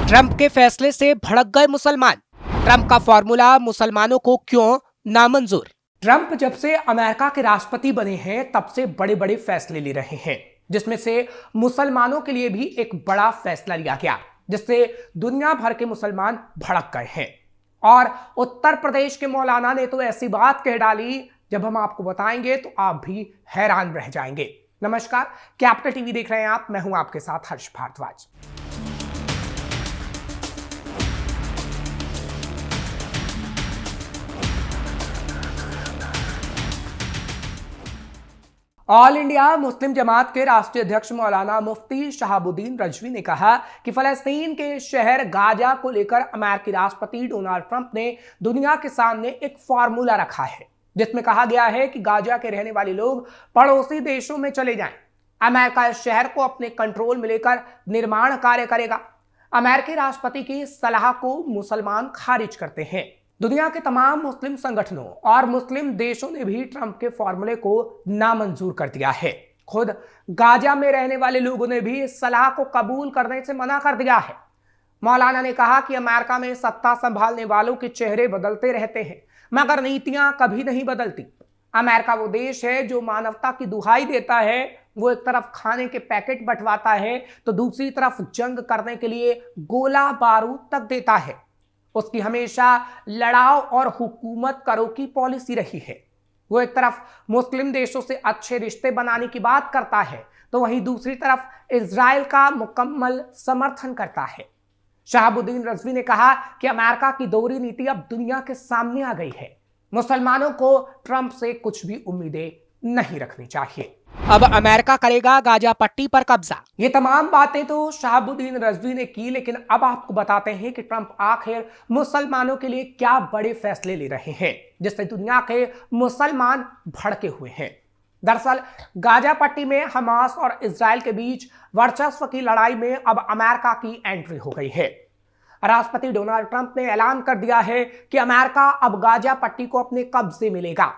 Trump के फैसले से भड़क गए मुसलमान। ट्रंप का फॉर्मूला मुसलमानों को क्यों नामंजूर। ट्रंप जब से अमेरिका के राष्ट्रपति बने हैं तब से बड़े बड़े फैसले ले रहे हैं, जिसमें से मुसलमानों के लिए भी एक बड़ा फैसला लिया गया, जिससे दुनिया भर के मुसलमान भड़क गए हैं। और उत्तर प्रदेश के मौलाना ने तो ऐसी बात कह डाली, जब हम आपको बताएंगे तो आप भी हैरान रह जाएंगे। नमस्कार, कैपिटल टीवी देख रहे हैं आप, मैं हूं आपके साथ हर्ष भारद्वाज। ऑल इंडिया मुस्लिम जमात के राष्ट्रीय अध्यक्ष मौलाना मुफ्ती शहाबुद्दीन रजवी ने कहा कि फलस्तीन के शहर गाजा को लेकर अमेरिकी राष्ट्रपति डोनाल्ड ट्रंप ने दुनिया के सामने एक फॉर्मूला रखा है, जिसमें कहा गया है कि गाजा के रहने वाले लोग पड़ोसी देशों में चले जाएं। अमेरिका इस शहर को अपने कंट्रोल में लेकर निर्माण कार्य करेगा। अमेरिकी राष्ट्रपति की सलाह को मुसलमान खारिज करते हैं। दुनिया के तमाम मुस्लिम संगठनों और मुस्लिम देशों ने भी ट्रंप के फॉर्मूले को नामंजूर कर दिया है। खुद गाजा में रहने वाले लोगों ने भी इस सलाह को कबूल करने से मना कर दिया है। मौलाना ने कहा कि अमेरिका में सत्ता संभालने वालों के चेहरे बदलते रहते हैं, मगर नीतियां कभी नहीं बदलती। अमेरिका वो देश है जो मानवता की दुहाई देता है। वो एक तरफ खाने के पैकेट बंटवाता है तो दूसरी तरफ जंग करने के लिए गोला बारूद तक देता है। उसकी हमेशा लड़ाओ और हुकूमत करो की पॉलिसी रही है। वो एक तरफ मुस्लिम देशों से अच्छे रिश्ते बनाने की बात करता है तो वहीं दूसरी तरफ इजराइल का मुकम्मल समर्थन करता है। शहाबुद्दीन रजवी ने कहा कि अमेरिका की दोहरी नीति अब दुनिया के सामने आ गई है। मुसलमानों को ट्रंप से कुछ भी उम्मीदें नहीं रखनी चाहिए। अब अमेरिका करेगा गाजा पट्टी पर कब्जा। ये तमाम बातें तो शहाबुद्दीन रजवी ने की, लेकिन अब आपको बताते हैं कि ट्रंप आखिर मुसलमानों के लिए क्या बड़े फैसले ले रहे हैं, जिससे दुनिया के मुसलमान भड़के हुए हैं। दरअसल गाजा पट्टी में हमास और इजराइल के बीच वर्चस्व की लड़ाई में अब अमेरिका की एंट्री हो गई है। राष्ट्रपति डोनाल्ड ट्रंप ने ऐलान कर दिया है कि अमेरिका अब गाजा पट्टी को अपने कब्जे में लेगा।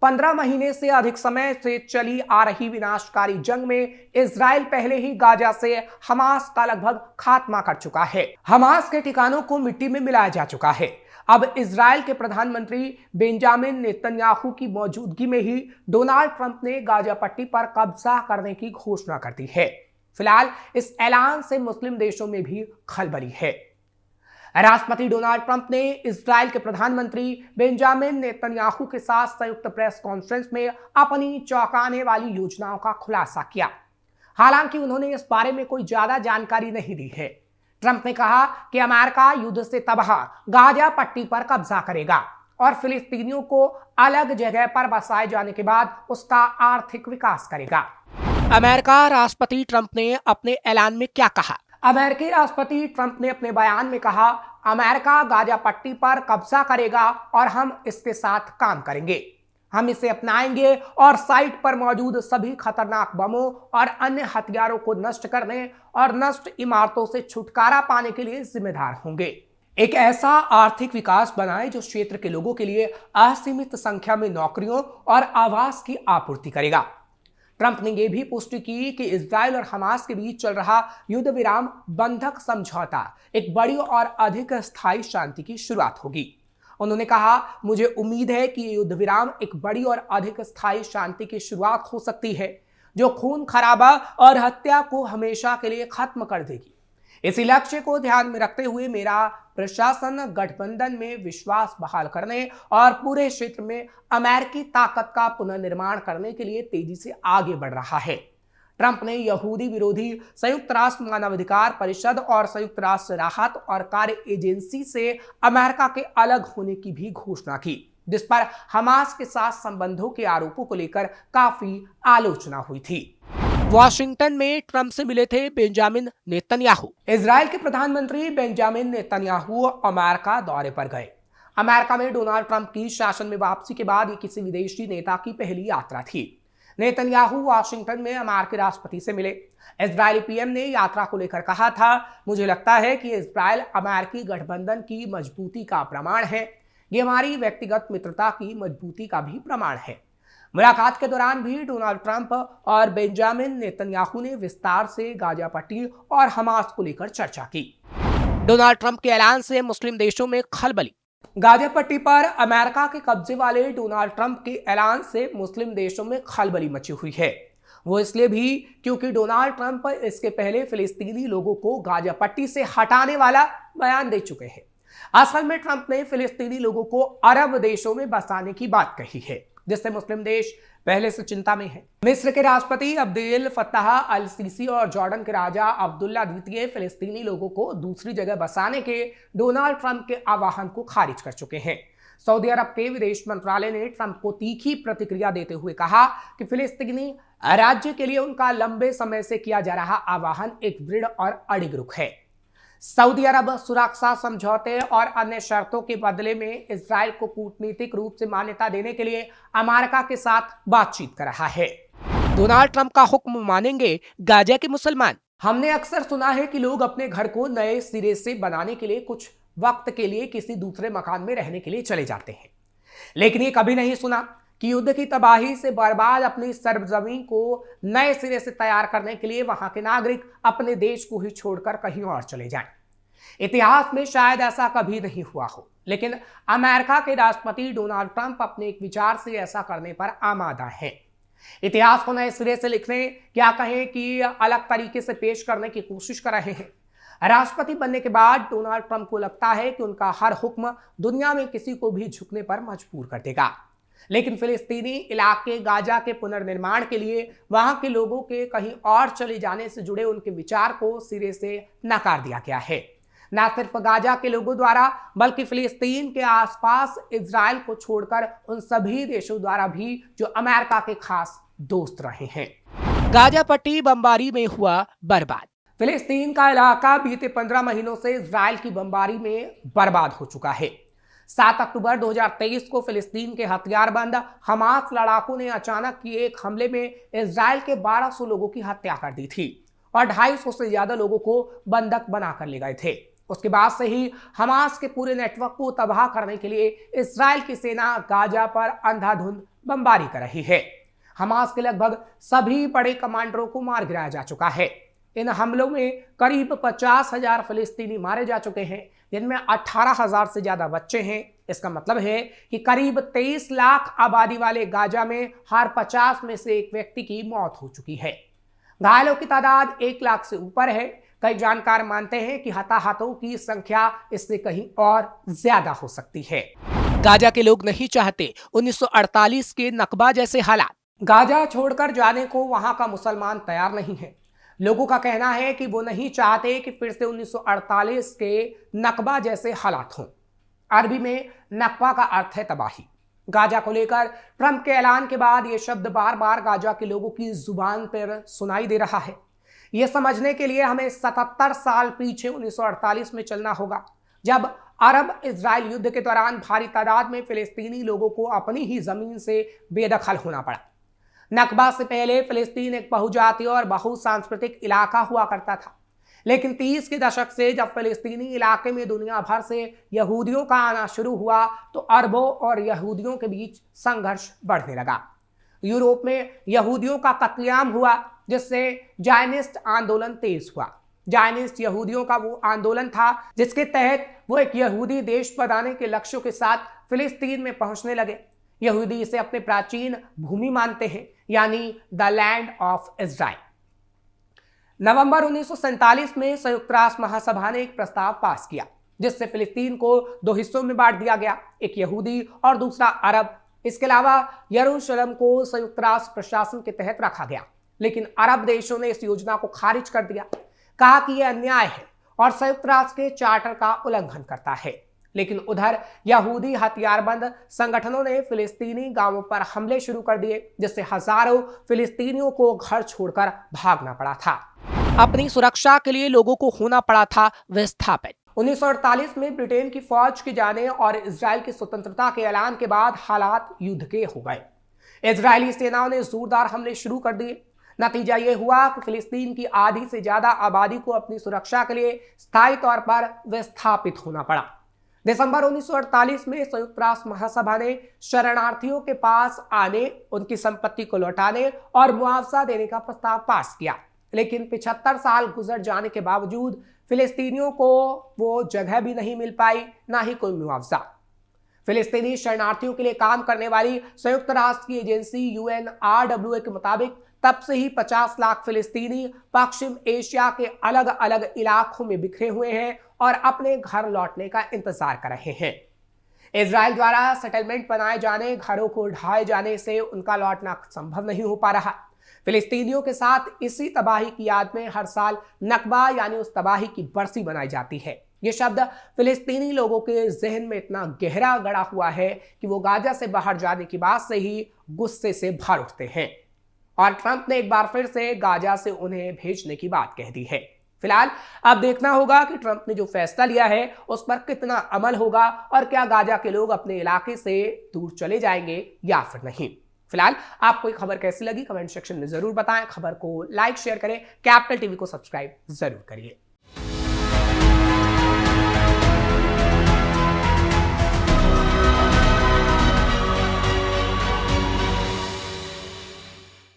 15 महीने से अधिक समय से चली आ रही विनाशकारी जंग में इजराइल पहले ही गाजा से हमास का लगभग खात्मा कर चुका है। हमास के ठिकानों को मिट्टी में मिलाया जा चुका है। अब इजराइल के प्रधानमंत्री बेंजामिन नेतन्याहू की मौजूदगी में ही डोनाल्ड ट्रंप ने गाजा पट्टी पर कब्जा करने की घोषणा कर दी है। फिलहाल इस ऐलान से मुस्लिम देशों में भी खलबली है। राष्ट्रपति डोनाल्ड ट्रंप ने इजराइल के प्रधानमंत्री बेंजामिन नेतन्याहू के साथ संयुक्त प्रेस कॉन्फ्रेंस में अपनी चौंकाने वाली योजनाओं का खुलासा किया। हालांकि उन्होंने इस बारे में कोई ज्यादा जानकारी नहीं दी है। ट्रंप ने कहा कि अमेरिका युद्ध से तबाह गाजा पट्टी पर कब्जा करेगा और फिलिस्तीनियों को अलग जगह पर बसाए जाने के बाद उसका आर्थिक विकास करेगा। अमेरिका राष्ट्रपति ट्रंप ने अपने ऐलान में क्या कहा? अमेरिकी राष्ट्रपति ट्रंप ने अपने बयान में कहा, अमेरिका गाजा पट्टी पर कब्जा करेगा और हम इसके साथ काम करेंगे। हम इसे अपनाएंगे और साइट पर मौजूद सभी खतरनाक बमों और अन्य हथियारों को नष्ट करने और नष्ट इमारतों से छुटकारा पाने के लिए जिम्मेदार होंगे। एक ऐसा आर्थिक विकास बनाएं जो क्षेत्र के लोगों के लिए असीमित संख्या में नौकरियों और आवास की आपूर्ति करेगा। ट्रंप ने यह भी पुष्टि की कि इजराइल और हमास के बीच चल रहा युद्ध विराम बंधक समझौता एक बड़ी और अधिक स्थायी शांति की शुरुआत होगी। उन्होंने कहा, मुझे उम्मीद है कि ये युद्ध विराम एक बड़ी और अधिक स्थायी शांति की शुरुआत हो सकती है, जो खून खराबा और हत्या को हमेशा के लिए खत्म कर देगी। इसी लक्ष्य को ध्यान में रखते हुए मेरा प्रशासन गठबंधन में विश्वास बहाल करने और पूरे क्षेत्र में अमेरिकी ताकत का पुनर्निर्माण करने के लिए तेजी से आगे बढ़ रहा है। ट्रंप ने यहूदी विरोधी संयुक्त राष्ट्र मानवाधिकार परिषद और संयुक्त राष्ट्र राहत और कार्य एजेंसी से अमेरिका के अलग होने की भी घोषणा की, जिस पर हमास के साथ संबंधों के आरोपों को लेकर काफी आलोचना हुई थी। वॉशिंगटन में ट्रंप से मिले थे बेंजामिन नेतन्याहू। इजराइल के प्रधानमंत्री बेंजामिन नेतन्याहू अमेरिका दौरे पर गए। अमेरिका में डोनाल्ड ट्रंप की शासन में वापसी के बाद ये किसी विदेशी नेता की पहली यात्रा थी। नेतन्याहू वॉशिंगटन में अमेरिकी राष्ट्रपति से मिले। इजरायली पीएम ने यात्रा को लेकर कहा था, मुझे लगता है कि इजराइल अमेरिकी गठबंधन की मजबूती का प्रमाण है। ये हमारी व्यक्तिगत मित्रता की मजबूती का भी प्रमाण है। मुलाकात के दौरान भी डोनाल्ड ट्रंप और बेंजामिन नेतन्याहू ने विस्तार से गाजा पट्टी और हमास को लेकर चर्चा की। डोनाल्ड ट्रंप के ऐलान से मुस्लिम देशों में खलबली। गाजा पट्टी पर अमेरिका के कब्जे वाले डोनाल्ड ट्रंप के ऐलान से मुस्लिम देशों में खलबली मची हुई है। वो इसलिए भी क्योंकि डोनाल्ड ट्रंप इसके पहले फिलिस्तीनी लोगों को गाजा पट्टी से हटाने वाला बयान दे चुके हैं। असल में ट्रंप ने फिलिस्तीनी लोगों को अरब देशों में बसाने की बात कही है, जिससे मुस्लिम देश पहले से चिंता में है। मिस्र के राष्ट्रपति अब्देल फत्ताह अल सीसी और जॉर्डन के राजा अब्दुल्ला द्वितीय फिलिस्तीनी लोगों को दूसरी जगह बसाने के डोनाल्ड ट्रंप के आह्वान को खारिज कर चुके हैं। सऊदी अरब के विदेश मंत्रालय ने ट्रंप को तीखी प्रतिक्रिया देते हुए कहा कि फिलिस्तीनी राज्य के लिए उनका लंबे समय से किया जा रहा आह्वान एक दृढ़ और अडिग रुख है। सऊदी अरब सुरक्षा समझौते और अन्य शर्तों के बदले में इजराइल को कूटनीतिक रूप से मान्यता देने के लिए अमेरिका के साथ बातचीत कर रहा है। डोनाल्ड ट्रंप का हुक्म मानेंगे गाजा के मुसलमान। हमने अक्सर सुना है कि लोग अपने घर को नए सिरे से बनाने के लिए कुछ वक्त के लिए किसी दूसरे मकान में रहने के लिए चले जाते हैं, लेकिन ये कभी नहीं सुना कि युद्ध की तबाही से बर्बाद अपनी सरजमीन को नए सिरे से तैयार करने के लिए वहां के नागरिक अपने देश को ही छोड़कर कहीं और चले जाएं। इतिहास में शायद ऐसा कभी नहीं हुआ हो, लेकिन अमेरिका के राष्ट्रपति डोनाल्ड ट्रंप अपने एक विचार से ऐसा करने पर आमादा हैं। इतिहास को नए सिरे से लिखने, क्या कहें कि अलग तरीके से पेश करने की कोशिश कर रहे हैं। राष्ट्रपति बनने के बाद डोनाल्ड ट्रंप को लगता है कि उनका हर हुक्म दुनिया में किसी को भी झुकने पर मजबूर कर देगा, लेकिन फिलिस्तीनी इलाके गाजा के पुनर्निर्माण के लिए वहां के लोगों के कहीं और चले जाने से जुड़े उनके विचार को सिरे से नकार दिया गया है। न सिर्फ गाजा के लोगों द्वारा बल्कि फिलिस्तीन के आसपास इजराइल को छोड़कर उन सभी देशों द्वारा भी जो अमेरिका के खास दोस्त रहे हैं। गाजा पट्टी बमबारी में हुआ बर्बाद। फिलिस्तीन का इलाका बीते 15 महीनों से इजराइल की बमबारी में बर्बाद हो चुका है। 7 अक्टूबर 2023 को फिलिस्तीन के हथियारबंद हमास लड़ाकों ने अचानक किए एक हमले में इजराइल के 1200 लोगों की हत्या कर दी थी और 250 से ज्यादा लोगों को बंधक बनाकर ले गए थे। उसके बाद से ही हमास के पूरे नेटवर्क को तबाह करने के लिए इजराइल की सेना गाजा पर अंधाधुंध बमबारी कर रही है। हमास के लगभग सभी बड़े कमांडरों को मार गिराया जा चुका है। इन हमलों में करीब 50,000 फिलिस्तीनी मारे जा चुके हैं, जिनमें 18,000 से ज्यादा बच्चे हैं। इसका मतलब है कि करीब 23 लाख आबादी वाले गाजा में हर 50 में से एक व्यक्ति की मौत हो चुकी है। घायलों की तादाद 1 लाख से ऊपर है। कई जानकार मानते हैं कि हताहतों की संख्या इससे कहीं और ज्यादा हो सकती है। गाजा के लोग नहीं चाहते 1948 के नकबा जैसे हालात। गाजा छोड़कर जाने को वहां का मुसलमान तैयार नहीं है। लोगों का कहना है कि वो नहीं चाहते कि फिर से 1948 के नकबा जैसे हालात हों। अरबी में नकबा का अर्थ है तबाही। गाजा को लेकर ट्रंप के ऐलान के बाद ये शब्द बार बार गाजा के लोगों की जुबान पर सुनाई दे रहा है। ये समझने के लिए हमें 77 साल पीछे 1948 में चलना होगा, जब अरब इजराइल युद्ध के दौरान भारी तादाद में फिलिस्तीनी लोगों को अपनी ही जमीन से बेदखल होना पड़ा। नकबा से पहले फिलिस्तीन एक बहुजातीय और बहुसांस्कृतिक इलाका हुआ करता था, लेकिन 30 के दशक से जब फिलिस्तीनी इलाके में दुनिया भर से यहूदियों का आना शुरू हुआ तो अरबों और यहूदियों के बीच संघर्ष बढ़ने लगा। यूरोप में यहूदियों का कत्लेआम हुआ, जिससे जायनिस्ट आंदोलन तेज हुआ। जायनिस्ट यहूदियों का वो आंदोलन था जिसके तहत वो एक यहूदी देश बनाने के लक्ष्यों के साथ फिलिस्तीन में पहुंचने लगे। यहूदी इसे अपने प्राचीन भूमि मानते हैं, यानी द लैंड ऑफ इजराइल। नवंबर 1947 में संयुक्त राष्ट्र महासभा ने एक प्रस्ताव पास किया, जिससे फिलिस्तीन को 2 हिस्सों में बांट दिया गया, एक यहूदी और दूसरा अरब। इसके अलावा यरूशलेम को संयुक्त राष्ट्र प्रशासन के तहत रखा गया, लेकिन अरब देशों ने इस योजना को खारिज कर दिया, कहा कि यह अन्याय है और संयुक्त राष्ट्र के चार्टर का उल्लंघन करता है। लेकिन उधर यहूदी हथियारबंद संगठनों ने फिलिस्तीनी गांवों पर हमले शुरू कर दिए, जिससे हजारों फिलिस्तीनियों को घर छोड़कर भागना पड़ा था। अपनी सुरक्षा के लिए लोगों को होना पड़ा था विस्थापित। 1948 में ब्रिटेन की फौज के जाने और इजराइल की स्वतंत्रता के ऐलान के बाद हालात युद्ध के हो गए। इजरायली सेनाओं ने जोरदार हमले शुरू कर दिए। नतीजा यह हुआ कि फिलिस्तीन की आधी से ज्यादा आबादी को अपनी सुरक्षा के लिए स्थायी तौर पर विस्थापित होना पड़ा। दिसंबर 1948 में संयुक्त राष्ट्र महासभा ने शरणार्थियों के पास आने, उनकी संपत्ति को लौटाने और मुआवजा देने का प्रस्ताव पास किया, लेकिन 75 साल गुजर जाने के बावजूद फिलिस्तीनियों को वो जगह भी नहीं मिल पाई, ना ही कोई मुआवजा। फिलिस्तीनी शरणार्थियों के लिए काम करने वाली संयुक्त राष्ट्र की एजेंसी UNRWA के मुताबिक तब से ही 50 लाख फिलिस्तीनी पश्चिम एशिया के अलग अलग इलाकों में बिखरे हुए हैं और अपने घर लौटने का इंतजार कर रहे हैं। इजराइल द्वारा सेटलमेंट बनाए जाने, घरों को ढाए जाने से उनका लौटना संभव नहीं हो पा रहा। फिलिस्तीनियों के साथ इसी तबाही की याद में हर साल नकबा यानी उस तबाही की बरसी बनाई जाती है। यह शब्द फिलिस्तीनी लोगों के जहन में इतना गहरा गड़ा हुआ है कि वो गाजा से बाहर जाने की बात से ही गुस्से से भर उठते हैं और ट्रंप ने एक बार फिर से गाजा से उन्हें भेजने की बात कह दी है। फिलहाल अब देखना होगा कि ट्रंप ने जो फैसला लिया है उस पर कितना अमल होगा और क्या गाजा के लोग अपने इलाके से दूर चले जाएंगे या फिर नहीं। फिलहाल आपको ये खबर कैसी लगी कमेंट सेक्शन में जरूर बताएं। खबर को लाइक शेयर करें, कैपिटल टीवी को सब्सक्राइब जरूर करिए।